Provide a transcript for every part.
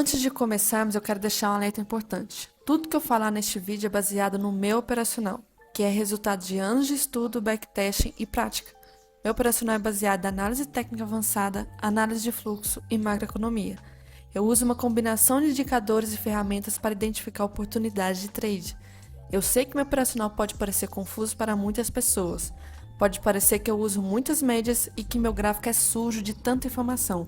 Antes de começarmos, eu quero deixar um alerta importante. Tudo que eu falar neste vídeo é baseado no meu operacional, que é resultado de anos de estudo, backtesting e prática. Meu operacional é baseado em análise técnica avançada, análise de fluxo e macroeconomia. Eu uso uma combinação de indicadores e ferramentas para identificar oportunidades de trade. Eu sei que meu operacional pode parecer confuso para muitas pessoas. Pode parecer que eu uso muitas médias e que meu gráfico é sujo de tanta informação.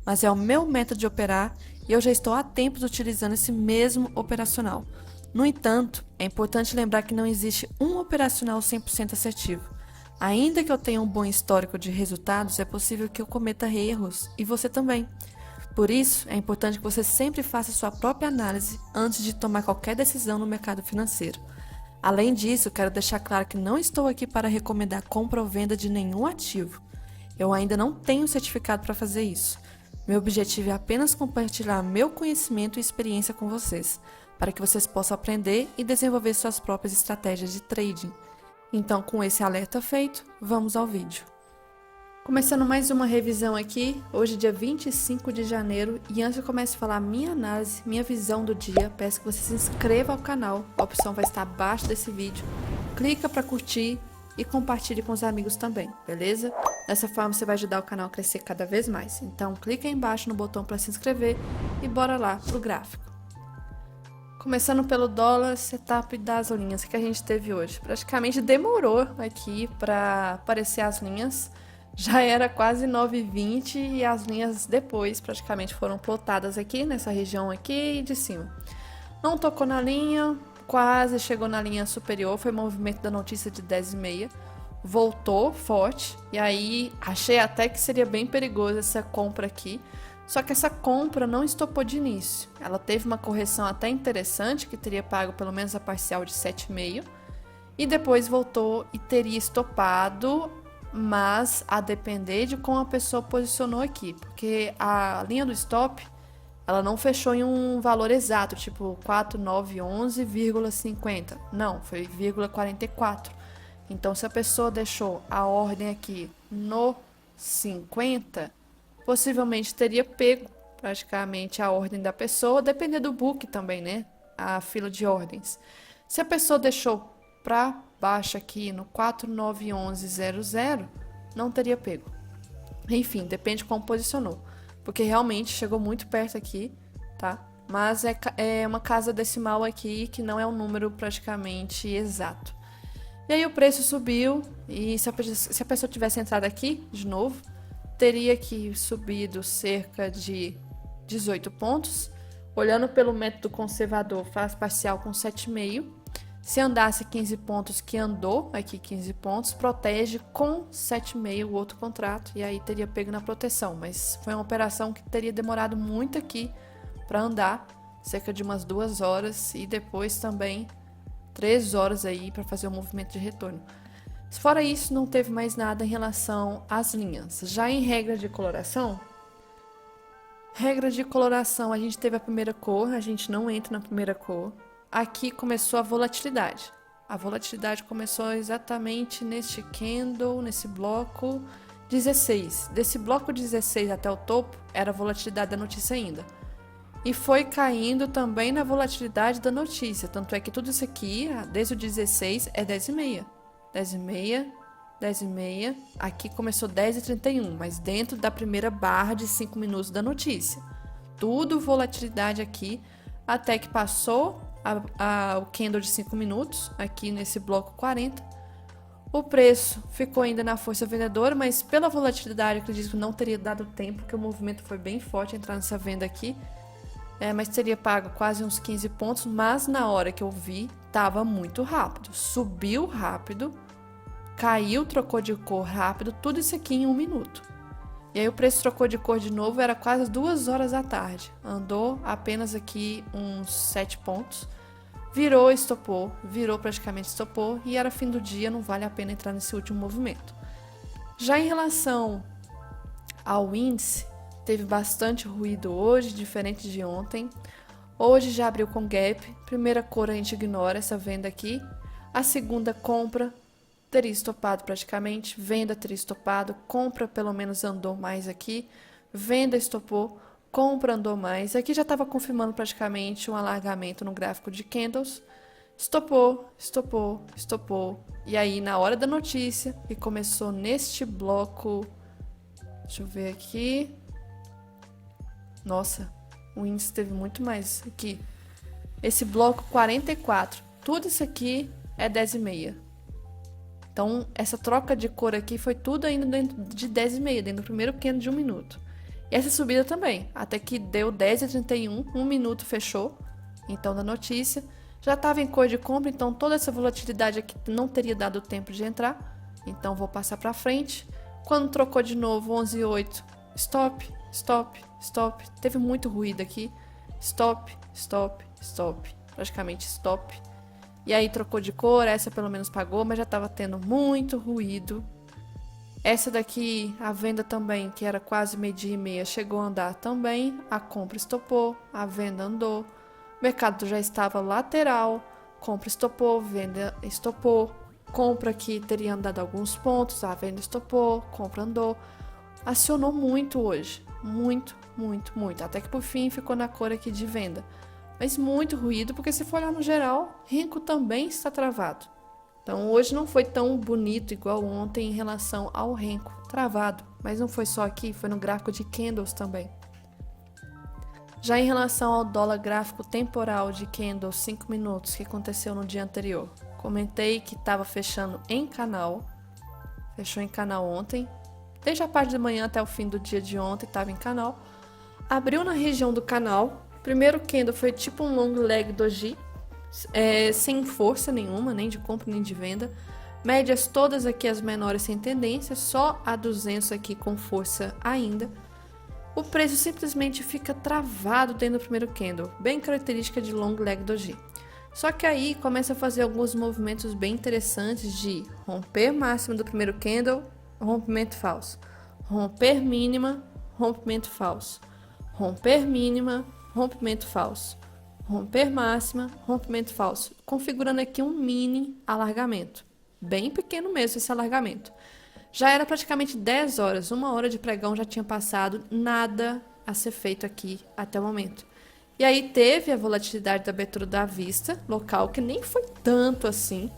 Mas é o meu método de operar e eu já estou há tempos utilizando esse mesmo operacional. No entanto, é importante lembrar que não existe um operacional 100% assertivo. Ainda que eu tenha um bom histórico de resultados, é possível que eu cometa erros, e você também. Por isso, é importante que você sempre faça sua própria análise antes de tomar qualquer decisão no mercado financeiro. Além disso, quero deixar claro que não estou aqui para recomendar compra ou venda de nenhum ativo. Eu ainda não tenho certificado para fazer isso. Meu objetivo é apenas compartilhar meu conhecimento e experiência com vocês, para que vocês possam aprender e desenvolver suas próprias estratégias de trading. Então, com esse alerta feito, vamos ao vídeo. Começando mais uma revisão aqui, hoje dia 25 de janeiro, e antes de começar a falar minha análise, minha visão do dia, peço que você se inscreva ao canal, a opção vai estar abaixo desse vídeo, clica para curtir e compartilhe com os amigos também, beleza? Dessa forma você vai ajudar o canal a crescer cada vez mais, então clica aí embaixo no botão para se inscrever e bora lá pro gráfico. Começando pelo dólar, setup das linhas que a gente teve hoje, praticamente demorou aqui para aparecer as linhas. Já era quase 9h20 e as linhas depois praticamente foram plotadas aqui, nessa região aqui de cima. Não tocou na linha, quase chegou na linha superior, foi movimento da notícia de 10h30. Voltou forte e aí achei até que seria bem perigoso essa compra aqui. Só que essa compra não estopou de início. Ela teve uma correção até interessante, que teria pago pelo menos a parcial de 7,5. E depois voltou e teria estopado, mas a depender de como a pessoa posicionou aqui, porque a linha do stop, ela não fechou em um valor exato, tipo 4911,50, não, foi 0,44. Então, se a pessoa deixou a ordem aqui no 50, possivelmente teria pego praticamente a ordem da pessoa, dependendo do book também, né, a fila de ordens. Se a pessoa deixou para baixo aqui no 4911,00, não teria pego. Enfim, depende de como posicionou, porque realmente chegou muito perto aqui, tá? Mas é uma casa decimal aqui que não é um número praticamente exato. E aí o preço subiu e se a pessoa tivesse entrado aqui de novo, teria que subido cerca de 18 pontos. Olhando pelo método conservador, faz parcial com 7,5. Se andasse 15 pontos, que andou aqui 15 pontos, protege com 7,5 o outro contrato, e aí teria pego na proteção. Mas foi uma operação que teria demorado muito aqui para andar, cerca de umas 2 horas, e depois também 3 horas aí para fazer o movimento de retorno. Fora isso, não teve mais nada em relação às linhas. Já em regra de coloração, a gente teve a primeira cor, a gente não entra na primeira cor. Aqui começou a volatilidade. A volatilidade começou exatamente neste candle, nesse bloco 16. Desse bloco 16 até o topo, era a volatilidade da notícia ainda. E foi caindo também na volatilidade da notícia. Tanto é que tudo isso aqui, desde o 16, é 10,5. 10,5, 10,5. Aqui começou 10h31, mas dentro da primeira barra de 5 minutos da notícia. Tudo volatilidade aqui, até que passou o candle de 5 minutos, aqui nesse bloco 40. O preço ficou ainda na força vendedora, mas pela volatilidade, eu acredito que não teria dado tempo, porque o movimento foi bem forte entrar nessa venda aqui. Mas teria pago quase uns 15 pontos, mas na hora que eu vi, estava muito rápido. Subiu rápido, caiu, trocou de cor rápido, tudo isso aqui em 1 minuto. E aí o preço trocou de cor de novo, era quase 2 horas da tarde. Andou apenas aqui uns 7 pontos. Virou, estopou, praticamente estopou. E era fim do dia, não vale a pena entrar nesse último movimento. Já em relação ao índice, teve bastante ruído hoje, diferente de ontem. Hoje já abriu com gap. Primeira cor a gente ignora essa venda aqui. A segunda compra teria estopado praticamente, venda teria estopado, compra pelo menos andou mais aqui, venda estopou, compra, andou mais. Aqui já estava confirmando praticamente um alargamento no gráfico de candles. Estopou, estopou, estopou. E aí, na hora da notícia, que começou neste bloco... Deixa eu ver aqui. Nossa, o índice teve muito mais aqui. Esse bloco 44. Tudo isso aqui é 10,5. Então, essa troca de cor aqui foi tudo ainda dentro de 10,5, dentro do primeiro candle de 1 minuto. E essa subida também, até que deu 10,31, 1 minuto fechou. Então, da notícia, já estava em cor de compra, então toda essa volatilidade aqui não teria dado tempo de entrar. Então, vou passar para frente. Quando trocou de novo, 11,8, stop, stop, stop. Teve muito ruído aqui. Stop, stop, stop. Praticamente stop. E aí trocou de cor, essa pelo menos pagou, mas já estava tendo muito ruído. Essa daqui, a venda também, que era quase 12h30, chegou a andar também. A compra estopou, a venda andou. O mercado já estava lateral, compra estopou, venda estopou. Compra aqui teria andado alguns pontos, a venda estopou, compra andou. Acionou muito hoje, muito, muito, muito. Até que por fim ficou na cor aqui de venda. Mas muito ruído, porque se for olhar no geral, Renko também está travado. Então hoje não foi tão bonito igual ontem em relação ao Renko, travado. Mas não foi só aqui, foi no gráfico de candles também. Já em relação ao dólar gráfico temporal de candles 5 minutos que aconteceu no dia anterior, comentei que estava fechando em canal, fechou em canal ontem, desde a parte da manhã até o fim do dia de ontem estava em canal, abriu na região do canal, primeiro candle foi tipo um long leg doji, sem força nenhuma, nem de compra nem de venda, médias todas aqui as menores sem tendência, só a 200 aqui com força ainda. O preço simplesmente fica travado dentro do primeiro candle, bem característica de long leg doji. Só que aí começa a fazer alguns movimentos bem interessantes de romper máxima do primeiro candle, rompimento falso, romper mínima, rompimento falso, romper mínima, rompimento falso, romper máxima, rompimento falso, configurando aqui um mini alargamento, bem pequeno mesmo esse alargamento. Já era praticamente 10 horas, 1 hora de pregão já tinha passado, nada a ser feito aqui até o momento. E aí teve a volatilidade da abertura da vista local, que nem foi tanto assim.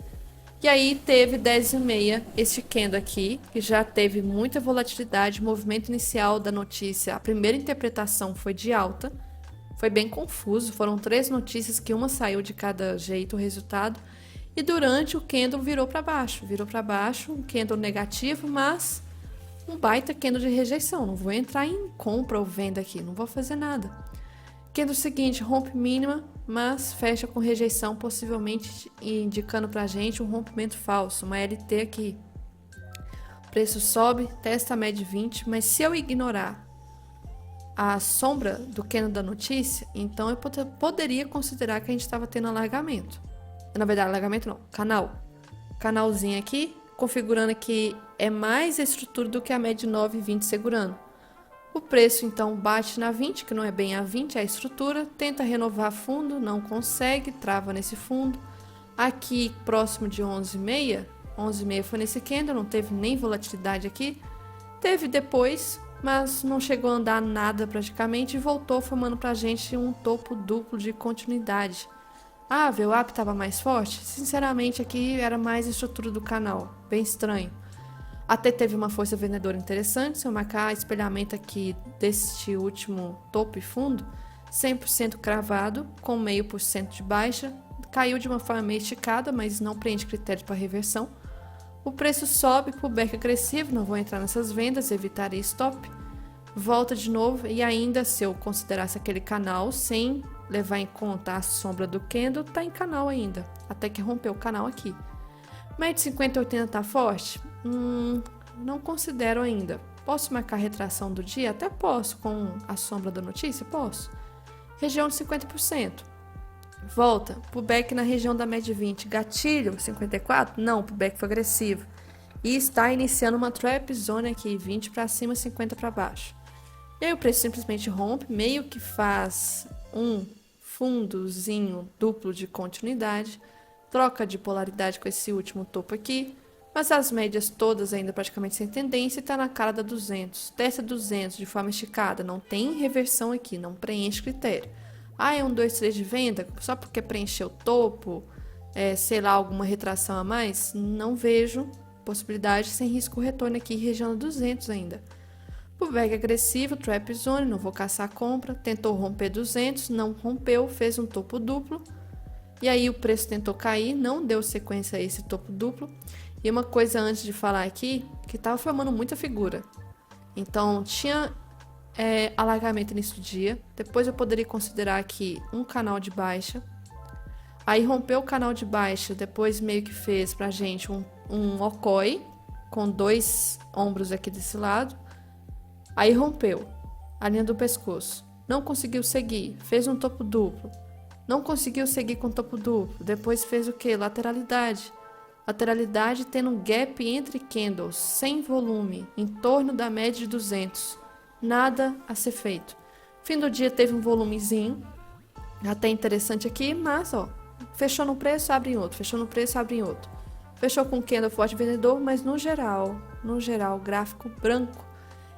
E aí teve 10h30 este candle aqui, que já teve muita volatilidade, movimento inicial da notícia. A primeira interpretação foi de alta, foi bem confuso, foram 3 notícias que uma saiu de cada jeito o resultado. E durante o candle virou para baixo, um candle negativo, mas um baita candle de rejeição. Não vou entrar em compra ou venda aqui, não vou fazer nada. Candle seguinte, rompe mínima, mas fecha com rejeição, possivelmente indicando pra gente um rompimento falso, uma LT aqui. O preço sobe, testa a média 20, mas se eu ignorar a sombra do candle da notícia, então eu poderia considerar que a gente estava tendo alargamento. Na verdade, alargamento não, canalzinho aqui, configurando que é mais estrutura do que a média 9 e 20 segurando. O preço então bate na 20, que não é bem a 20, é a estrutura, tenta renovar fundo, não consegue, trava nesse fundo. Aqui próximo de 11,5, 11,5 foi nesse candle, não teve nem volatilidade aqui. Teve depois, mas não chegou a andar nada praticamente e voltou formando pra gente um topo duplo de continuidade. Ah, a VWAP estava mais forte? Sinceramente, aqui era mais a estrutura do canal, bem estranho. Até teve uma força vendedora interessante, se eu marcar espelhamento aqui deste último topo e fundo, 100% cravado, com 0,5% de baixa, caiu de uma forma meio esticada, mas não preenche critério para reversão. O preço sobe para o back agressivo, não vou entrar nessas vendas, evitarei stop. Volta de novo e ainda, se eu considerasse aquele canal sem levar em conta a sombra do candle, tá em canal ainda, até que rompeu o canal aqui. Média 50 e 80 tá forte? Não considero ainda. Posso marcar a retração do dia? Até posso, com a sombra da notícia? Posso. Região de 50%. Volta, pullback na região da média 20. Gatilho, 54? Não, pullback foi agressivo. E está iniciando uma trap zone aqui, 20 para cima, 50 para baixo. E aí o preço simplesmente rompe, meio que faz um fundozinho duplo de continuidade, troca de polaridade com esse último topo aqui, Mas as médias todas ainda praticamente sem tendência e está na cara da 200. Testa 200 de forma esticada, não tem reversão aqui, não preenche critério. Ah, é um 2, 3 de venda, só porque preencheu o topo, sei lá, alguma retração a mais? Não vejo possibilidade sem risco retorno aqui, região 200 ainda. Pullback agressivo, trap zone, não vou caçar a compra, tentou romper 200, não rompeu, fez um topo duplo. E aí o preço tentou cair, não deu sequência a esse topo duplo. E uma coisa antes de falar aqui, que estava formando muita figura. Então, tinha alargamento nesse dia. Depois eu poderia considerar aqui um canal de baixa. Aí rompeu o canal de baixa, depois meio que fez pra gente um okoi, com 2 ombros aqui desse lado. Aí rompeu a linha do pescoço. Não conseguiu seguir, fez um topo duplo. Não conseguiu seguir com topo duplo. Depois fez o que? Lateralidade. Lateralidade tendo um gap entre candles, sem volume, em torno da média de 200. Nada a ser feito. Fim do dia teve um volumezinho, até interessante aqui, mas ó, fechou no preço, abre em outro. Fechou no preço, abre em outro. Fechou com candle forte vendedor, mas no geral, gráfico branco.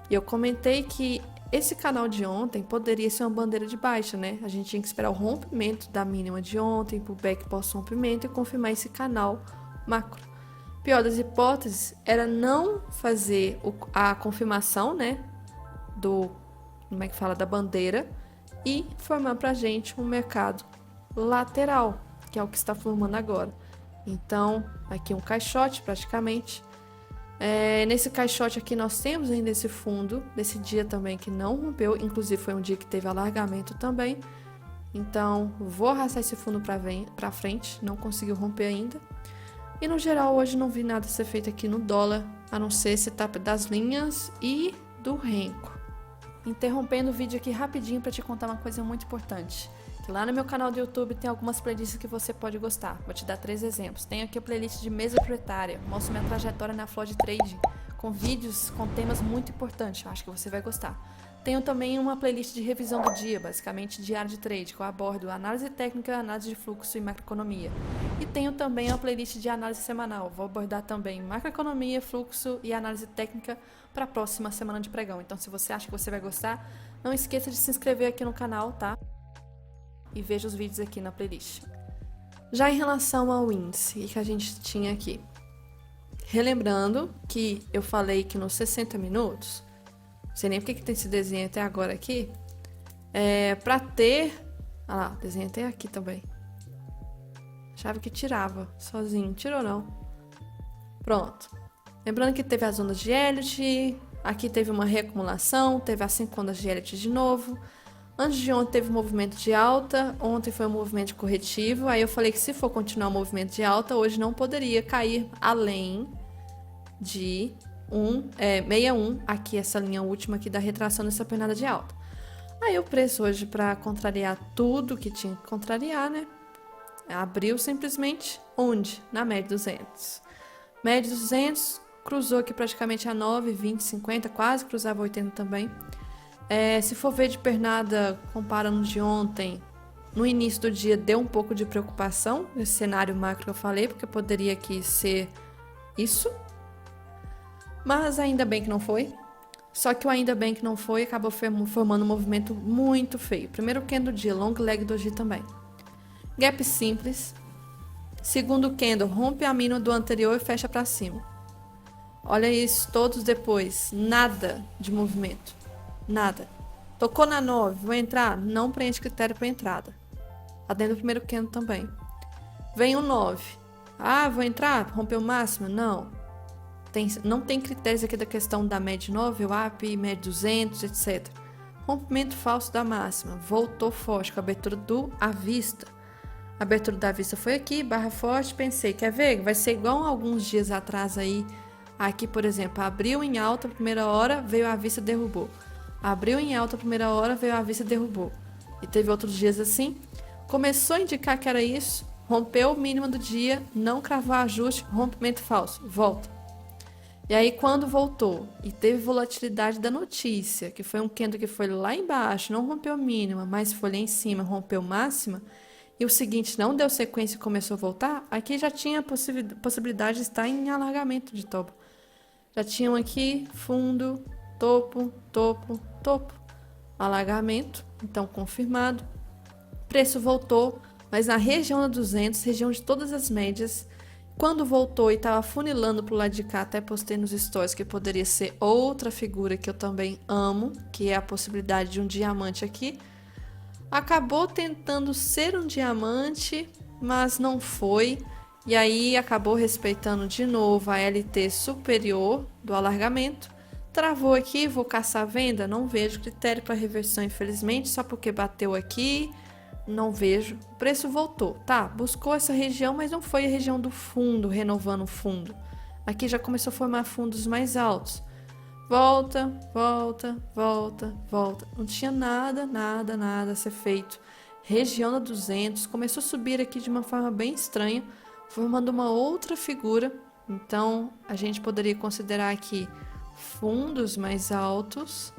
E eu comentei que esse canal de ontem poderia ser uma bandeira de baixa, né? A gente tinha que esperar o rompimento da mínima de ontem, pullback pós-rompimento e confirmar esse canal macro. Pior das hipóteses era não fazer a confirmação, né? Da bandeira e formar pra gente um mercado lateral, que é o que está formando agora. Então, aqui um caixote praticamente. Nesse caixote aqui nós temos ainda esse fundo desse dia também que não rompeu, inclusive foi um dia que teve alargamento também. Então vou arrastar esse fundo para frente, não conseguiu romper ainda. E no geral hoje não vi nada ser feito aqui no dólar, a não ser esse tapa das linhas e do renco. Interrompendo o vídeo aqui rapidinho para te contar uma coisa muito importante. Que lá no meu canal do YouTube tem algumas playlists que você pode gostar. Vou te dar 3 exemplos. Tenho aqui a playlist de mesa proprietária, mostro minha trajetória na Flow de Trading, com vídeos com temas muito importantes, acho que você vai gostar. Tenho também uma playlist de revisão do dia, basicamente diário de trade, que eu abordo análise técnica, análise de fluxo e macroeconomia. E tenho também a playlist de análise semanal, vou abordar também macroeconomia, fluxo e análise técnica para a próxima semana de pregão. Então se você acha que você vai gostar, não esqueça de se inscrever aqui no canal, tá? E veja os vídeos aqui na playlist. Já em relação ao índice que a gente tinha aqui, relembrando que eu falei que nos 60 minutos, não sei nem porque que tem esse desenho até agora aqui, para ter... Ah lá, o desenho até aqui também. Achava que tirava sozinho, tirou não. Pronto. Lembrando que teve as ondas de Elliott, aqui teve uma reacumulação, teve as 5 ondas de Elliott de novo. Antes de ontem teve um movimento de alta, ontem foi um movimento corretivo, aí eu falei que se for continuar o movimento de alta, hoje não poderia cair além de 61, aqui essa linha última aqui da retração dessa pernada de alta. Aí o preço hoje, para contrariar tudo que tinha que contrariar, né, abriu simplesmente onde? Na média 200. Média 200, cruzou aqui praticamente a 9, 20, 50, quase cruzava 80 também. Se for ver de pernada, comparando de ontem, no início do dia deu um pouco de preocupação, esse cenário macro que eu falei, porque poderia aqui ser isso. Mas ainda bem que não foi. Só que o ainda bem que não foi acabou formando um movimento muito feio. Primeiro candle do dia, long leg do dia também. Gap simples. Segundo candle, rompe a mínima do anterior e fecha para cima. Olha isso, todos depois, nada de movimento. Nada. Tocou na 9, vou entrar? Não preenche critério para entrada. Tá dentro do primeiro candle também. Vem o 9. Ah, vou entrar? Rompeu o máximo? Não. Não tem critérios aqui da questão da média 9, o AP, média 200, etc. Rompimento falso da máxima. Voltou forte com a abertura do à vista. A abertura da vista foi aqui, barra forte. Pensei, quer ver? Vai ser igual alguns dias atrás aí. Aqui, por exemplo, abriu em alta a primeira hora, veio à vista e derrubou. Abriu em alta a primeira hora, veio à vista e derrubou. E teve outros dias assim. Começou a indicar que era isso, rompeu o mínimo do dia, não cravou ajuste, rompimento falso, volta. E aí quando voltou e teve volatilidade da notícia, que foi um candle que foi lá embaixo, não rompeu mínima, mas foi lá em cima, rompeu máxima, e o seguinte não deu sequência e começou a voltar, aqui já tinha a possibilidade de estar em alargamento de topo. Já tinham aqui fundo, topo, topo, topo, alargamento, então confirmado. Preço voltou, mas na região da 200, região de todas as médias. Quando voltou e estava funilando para o lado de cá, até postei nos stories que poderia ser outra figura que eu também amo, que é a possibilidade de um diamante aqui. Acabou tentando ser um diamante, mas não foi. E aí acabou respeitando de novo a LT superior do alargamento. Travou aqui, vou caçar a venda? Não vejo critério para reversão, infelizmente, só porque bateu aqui. Não vejo. O preço voltou. Tá, buscou essa região, mas não foi a região do fundo, renovando o fundo. Aqui já começou a formar fundos mais altos. Volta, volta, volta, volta. Não tinha nada, nada, nada a ser feito. Região da 200 começou a subir aqui de uma forma bem estranha, formando uma outra figura. Então, a gente poderia considerar aqui fundos mais altos,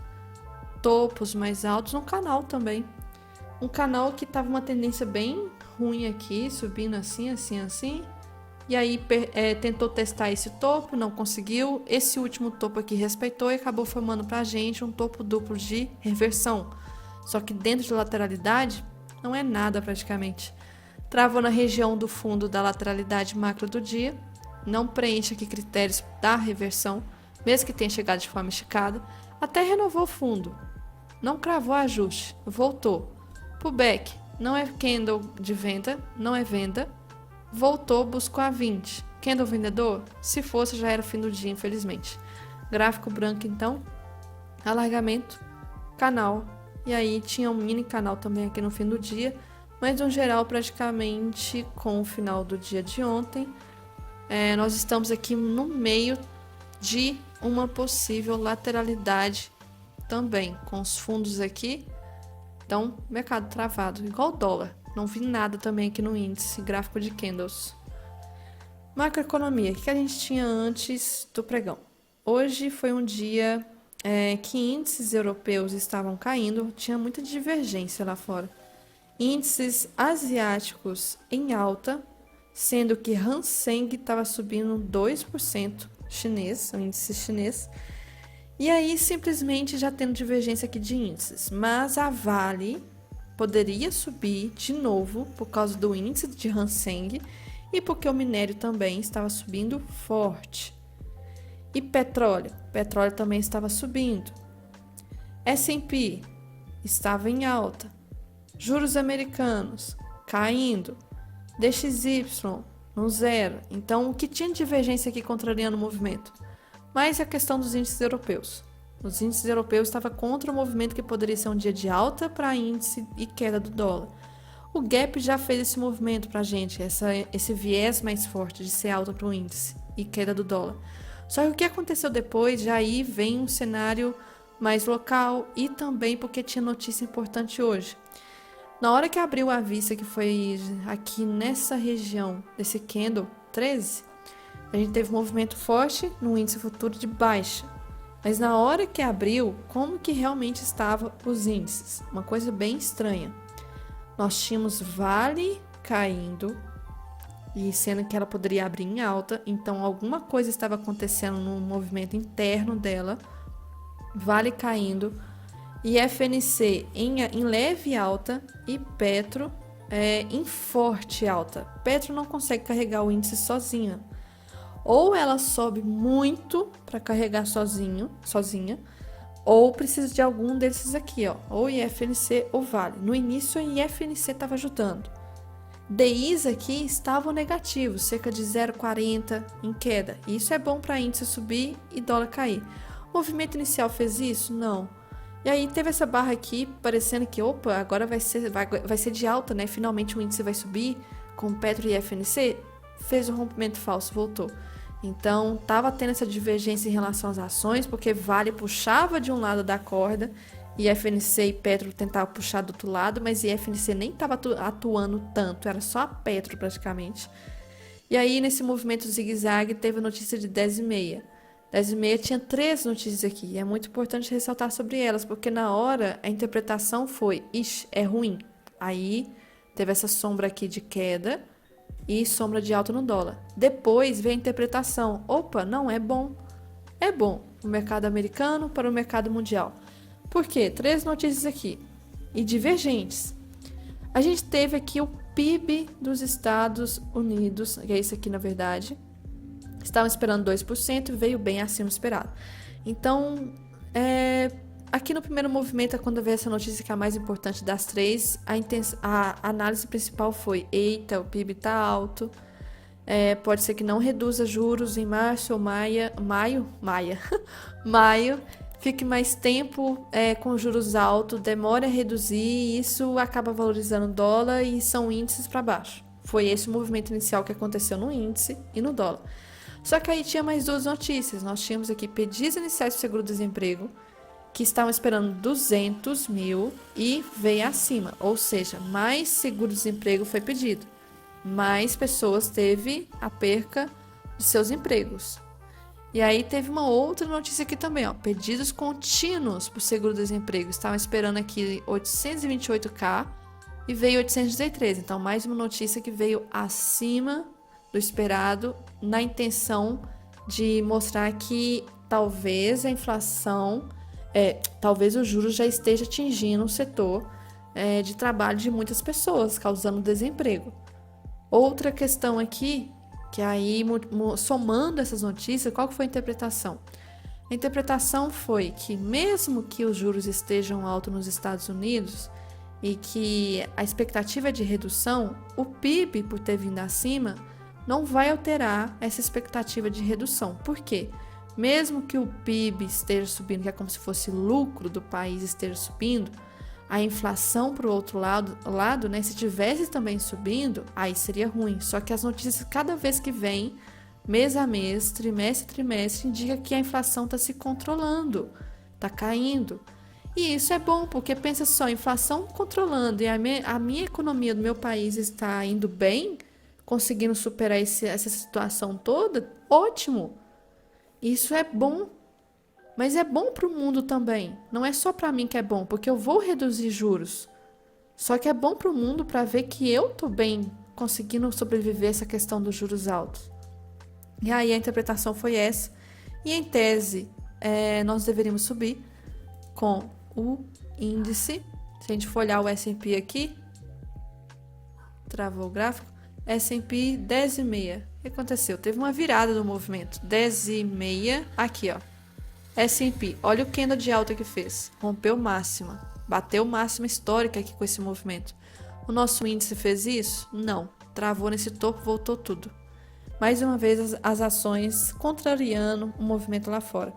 topos mais altos, um canal também. Um canal que estava uma tendência bem ruim aqui, subindo assim, assim, assim. E aí tentou testar esse topo, não conseguiu. Esse último topo aqui respeitou e acabou formando pra gente um topo duplo de reversão. Só que dentro de lateralidade, não é nada praticamente. Travou na região do fundo da lateralidade macro do dia. Não preenche aqui critérios da reversão, mesmo que tenha chegado de forma esticada. Até renovou o fundo. Não cravou ajuste, voltou. Pullback, não é candle de venda, não é venda. Voltou, buscou a 20. Candle vendedor? Se fosse, já era fim do dia, infelizmente. Gráfico branco, então. Alargamento, canal. E aí tinha um mini canal também aqui no fim do dia. Mas, no geral, praticamente com o final do dia de ontem, nós estamos aqui no meio de uma possível lateralidade também. Com os fundos aqui. Então, mercado travado, igual o dólar. Não vi nada também aqui no índice gráfico de candles. Macroeconomia, o que a gente tinha antes do pregão? Hoje foi um dia que índices europeus estavam caindo, tinha muita divergência lá fora. Índices asiáticos em alta, sendo que Hang Seng estava subindo 2%, chinês, o índice chinês. E aí, simplesmente, já tendo divergência aqui de índices. Mas a Vale poderia subir de novo por causa do índice de Hang Seng e porque o minério também estava subindo forte. E petróleo? Petróleo também estava subindo. S&P estava em alta. Juros americanos caindo. DXY no zero. Então, o que tinha de divergência aqui contrariando o movimento? Mas a questão dos índices europeus. Os índices europeus estavam contra o movimento que poderia ser um dia de alta para índice e queda do dólar. O gap já fez esse movimento para a gente, esse viés mais forte de ser alta para o índice e queda do dólar. Só que o que aconteceu depois, já aí vem um cenário mais local e também porque tinha notícia importante hoje. Na hora que abriu a vista, que foi aqui nessa região desse candle 13, a gente teve um movimento forte no índice futuro de baixa. Mas na hora que abriu, como que realmente estavam os índices? Uma coisa bem estranha. Nós tínhamos Vale caindo, e sendo que ela poderia abrir em alta, então alguma coisa estava acontecendo no movimento interno dela. Vale caindo, e FNC em leve alta, e Petro em forte alta. Petro não consegue carregar o índice sozinha. Ou ela sobe muito para carregar sozinha, ou precisa de algum desses aqui, ó, ou IFNC ou Vale. No início, a IFNC estava ajudando. DIs aqui estavam negativos, cerca de 0,40 em queda. Isso é bom para índice subir e dólar cair. O movimento inicial fez isso? Não. E aí teve essa barra aqui, parecendo que, opa, agora vai ser de alta, né? Finalmente o índice vai subir com Petro e IFNC. Fez um rompimento falso, voltou. Então, estava tendo essa divergência em relação às ações, porque Vale puxava de um lado da corda, e FNC e Petro tentavam puxar do outro lado, mas IFNC nem estava atuando tanto, era só a Petro praticamente. E aí, nesse movimento zigue-zague, teve notícia de 10h30. 10h30 tinha 3 notícias aqui, e é muito importante ressaltar sobre elas, porque na hora a interpretação foi, ixi, é ruim. Aí Teve essa sombra aqui de queda e sombra de alta no dólar. Depois veio a interpretação. Opa, não é bom. É bom para o mercado americano, para o mercado mundial. Por quê? 3 notícias aqui e divergentes. A gente teve aqui o PIB dos Estados Unidos, que é isso aqui na verdade. Estavam esperando 2%, veio bem acima do esperado. Então, aqui no primeiro movimento, quando veio essa notícia que é a mais importante das 3, a análise principal foi: eita, o PIB está alto, pode ser que não reduza juros em março ou maio, fique mais tempo com juros altos, demore a reduzir e isso acaba valorizando o dólar e são índices para baixo. Foi esse o movimento inicial que aconteceu no índice e no dólar. Só que aí tinha mais 2 notícias. Nós tínhamos aqui pedidos iniciais do seguro-desemprego, que estavam esperando 200 mil e veio acima. Ou seja, mais seguro-desemprego foi pedido. Mais pessoas teve a perca de seus empregos. E aí teve uma outra notícia aqui também, ó, pedidos contínuos para o seguro-desemprego. Estavam esperando aqui 828k e veio 813. Então, mais uma notícia que veio acima do esperado, na intenção de mostrar que talvez a inflação, talvez o juros já esteja atingindo o setor de trabalho de muitas pessoas, causando desemprego. Outra questão aqui, que aí, somando essas notícias, qual que foi a interpretação? A interpretação foi que mesmo que os juros estejam altos nos Estados Unidos e que a expectativa é de redução, o PIB, por ter vindo acima, não vai alterar essa expectativa de redução. Por quê? Mesmo que o PIB esteja subindo, que é como se fosse lucro do país esteja subindo, a inflação para o outro lado, né, se tivesse também subindo, aí seria ruim. Só que as notícias, cada vez que vem, mês a mês, trimestre a trimestre, indica que a inflação está se controlando, está caindo. E isso é bom, porque pensa só, a inflação controlando e a minha economia do meu país está indo bem, conseguindo superar essa situação toda, ótimo. Isso é bom. Mas é bom para o mundo também. Não é só para mim que é bom, porque eu vou reduzir juros. Só que é bom para o mundo para ver que eu estou bem conseguindo sobreviver a essa questão dos juros altos. E aí a interpretação foi essa. E em tese, nós deveríamos subir com o índice. Se a gente for olhar o S&P aqui, travou o gráfico, S&P 10,5. O que aconteceu? Teve uma virada do movimento. 10,5 aqui, ó. S&P, olha o candle de alta que fez, rompeu máxima, bateu máxima histórica aqui com esse movimento. O nosso índice fez isso? Não, travou nesse topo, voltou tudo. Mais uma vez as ações contrariando o movimento lá fora.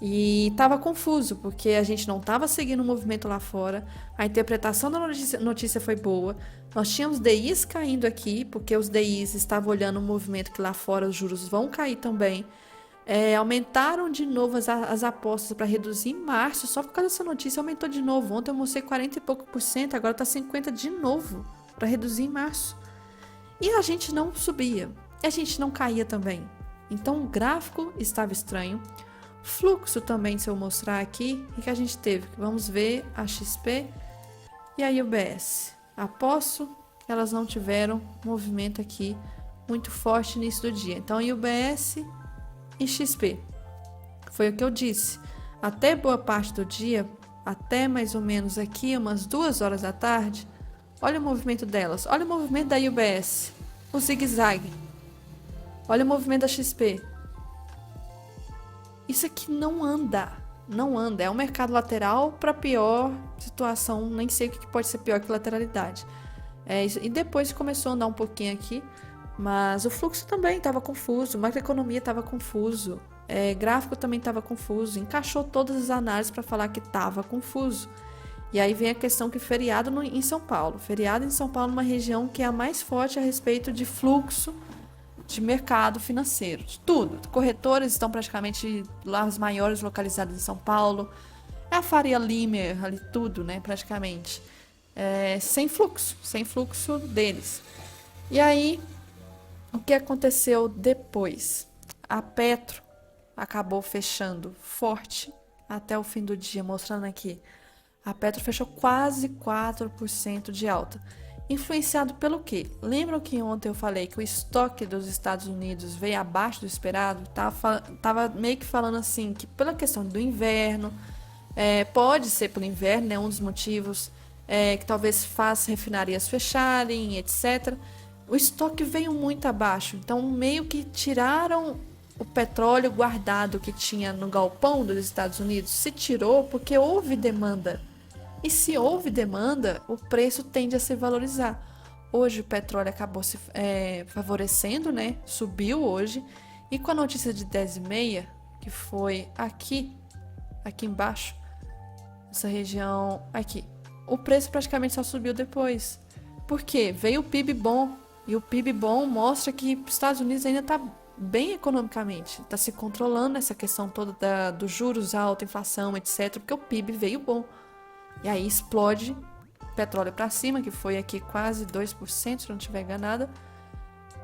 E estava confuso, porque a gente não estava seguindo o movimento lá fora, a interpretação da notícia foi boa, nós tínhamos DIs caindo aqui, porque os DIs estavam olhando o movimento que lá fora os juros vão cair também. Aumentaram de novo as apostas para reduzir em março, só por causa dessa notícia aumentou de novo. Ontem eu mostrei 40 e pouco por cento, agora está 50 de novo para reduzir em março. E a gente não subia, e a gente não caía também. Então o gráfico estava estranho. Fluxo também, se eu mostrar aqui, o que a gente teve? Vamos ver a XP e a UBS. Aposto que elas não tiveram movimento aqui muito forte no início do dia. Então UBS e XP. Foi o que eu disse. Até boa parte do dia, até mais ou menos aqui, umas 2 horas da tarde, olha o movimento delas. Olha o movimento da UBS. O zigue-zague. Olha o movimento da XP. Isso aqui não anda. Não anda. É um mercado lateral para pior situação. Nem sei o que pode ser pior que lateralidade. E depois começou a andar um pouquinho aqui. Mas o fluxo também estava confuso, macroeconomia estava confuso, gráfico também estava confuso, encaixou todas as análises para falar que estava confuso. E aí vem a questão que feriado em São Paulo. Feriado em São Paulo é uma região que é a mais forte a respeito de fluxo de mercado financeiro, de tudo. Corretoras estão praticamente lá, as maiores localizadas em São Paulo. É a Faria Limer, ali tudo, né, praticamente. Sem fluxo deles. E aí, o que aconteceu depois? A Petro acabou fechando forte até o fim do dia, mostrando aqui. A Petro fechou quase 4% de alta. Influenciado pelo quê? Lembram que ontem eu falei que o estoque dos Estados Unidos veio abaixo do esperado? Tava meio que falando assim, que pela questão do inverno, pode ser pelo inverno, né, um dos motivos que talvez faça refinarias fecharem, etc. O estoque veio muito abaixo, então meio que tiraram o petróleo guardado que tinha no galpão dos Estados Unidos, se tirou porque houve demanda. E se houve demanda, o preço tende a se valorizar. Hoje o petróleo acabou se favorecendo, né? Subiu hoje. E com a notícia de 10h30, que foi aqui embaixo, essa região aqui, o preço praticamente só subiu depois. Por quê? Veio o PIB bom. E o PIB bom mostra que os Estados Unidos ainda está bem economicamente. Está se controlando essa questão toda dos juros altos, inflação, etc. Porque o PIB veio bom. E aí explode petróleo para cima, que foi aqui quase 2%, se não estiver enganada.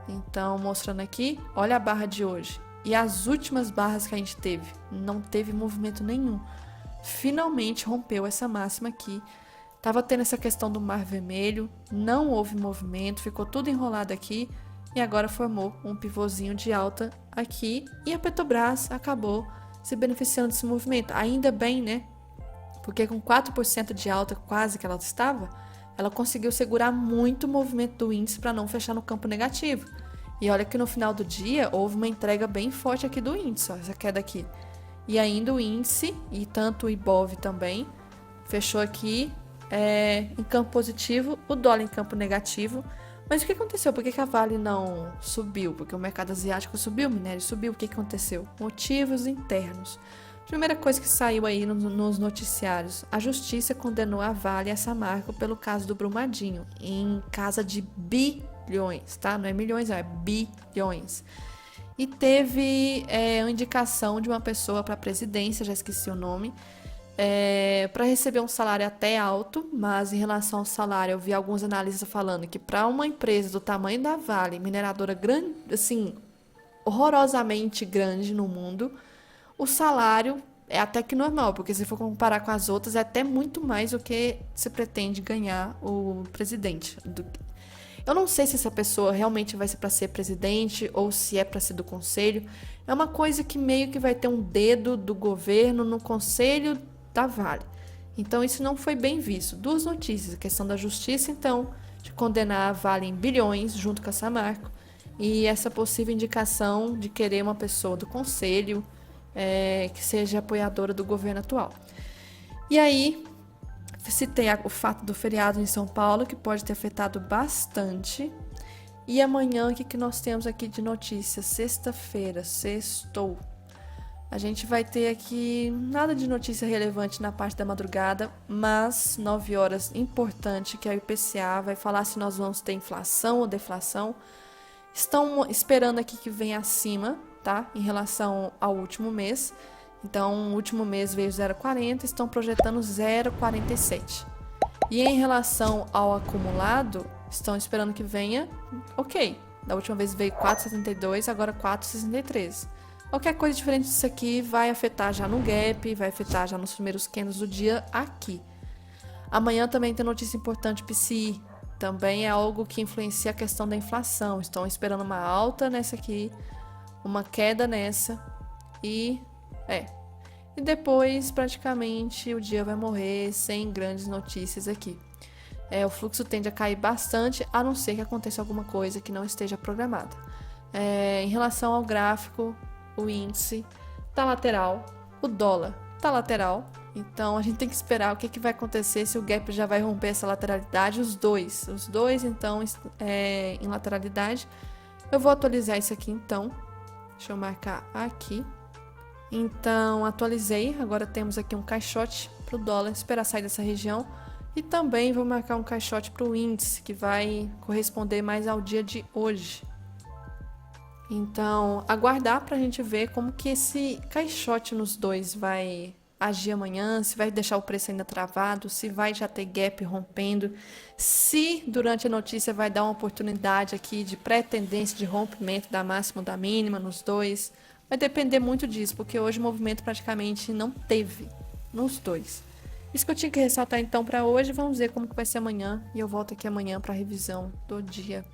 Então, mostrando aqui, olha a barra de hoje. E as últimas barras que a gente teve, não teve movimento nenhum. Finalmente rompeu essa máxima aqui. Tava tendo essa questão do Mar Vermelho, não houve movimento, ficou tudo enrolado aqui. E agora formou um pivôzinho de alta aqui. E a Petrobras acabou se beneficiando desse movimento. Ainda bem, né? Porque com 4% de alta quase que ela estava, ela conseguiu segurar muito o movimento do índice para não fechar no campo negativo. E olha que no final do dia houve uma entrega bem forte aqui do índice, ó, essa queda aqui. E ainda o índice, e tanto o Ibov também, fechou aqui em campo positivo, o dólar em campo negativo. Mas o que aconteceu? Por que a Vale não subiu? Porque o mercado asiático subiu, o minério subiu. O que aconteceu? Motivos internos. Primeira coisa que saiu aí nos noticiários, a justiça condenou a Vale e a Samarco pelo caso do Brumadinho, em casa de bilhões, tá? Não é milhões, não, é bilhões. E teve uma indicação de uma pessoa para a presidência, já esqueci o nome, para receber um salário até alto, mas em relação ao salário, eu vi alguns analistas falando que para uma empresa do tamanho da Vale, mineradora grande, assim, horrorosamente grande no mundo, o salário é até que normal, porque se for comparar com as outras, é até muito mais do que se pretende ganhar o presidente. Eu não sei se essa pessoa realmente vai ser para ser presidente ou se é para ser do conselho. É uma coisa que meio que vai ter um dedo do governo no conselho da Vale. Então isso não foi bem visto. Duas notícias, a questão da justiça, então, de condenar a Vale em bilhões junto com a Samarco, e essa possível indicação de querer uma pessoa do conselho que seja apoiadora do governo atual. E aí, citei o fato do feriado em São Paulo, que pode ter afetado bastante. E amanhã, o que nós temos aqui de notícia? Sexta-feira, sextou. A gente vai ter aqui nada de notícia relevante na parte da madrugada, mas 9 horas, importante, que a IPCA vai falar se nós vamos ter inflação ou deflação. Estão esperando aqui que venha acima, tá? Em relação ao último mês. Então, o último mês veio 0,40, estão projetando 0,47. E em relação ao acumulado, estão esperando que venha, ok. Da última vez veio 4,72, agora 4,63. Qualquer coisa diferente disso aqui vai afetar já no gap, vai afetar já nos primeiros candles do dia aqui. Amanhã também tem notícia importante, PCI. Também é algo que influencia a questão da inflação. Estão esperando uma alta nessa aqui, uma queda nessa e depois praticamente o dia vai morrer sem grandes notícias aqui. O fluxo tende a cair bastante, a não ser que aconteça alguma coisa que não esteja programada. Em relação ao gráfico, o índice tá lateral, o dólar tá lateral, então a gente tem que esperar o que vai acontecer, se o gap já vai romper essa lateralidade, os dois então em lateralidade. Eu vou atualizar isso aqui então. Deixa eu marcar aqui. Então, atualizei. Agora temos aqui um caixote para o dólar, esperar sair dessa região. E também vou marcar um caixote para o índice, que vai corresponder mais ao dia de hoje. Então, aguardar para a gente ver como que esse caixote nos dois vai agir amanhã, se vai deixar o preço ainda travado, se vai já ter gap rompendo, se durante a notícia vai dar uma oportunidade aqui de pré-tendência de rompimento da máxima ou da mínima nos dois. Vai depender muito disso, porque hoje o movimento praticamente não teve nos dois. Isso que eu tinha que ressaltar então para hoje. Vamos ver como que vai ser amanhã. E eu volto aqui amanhã para revisão do dia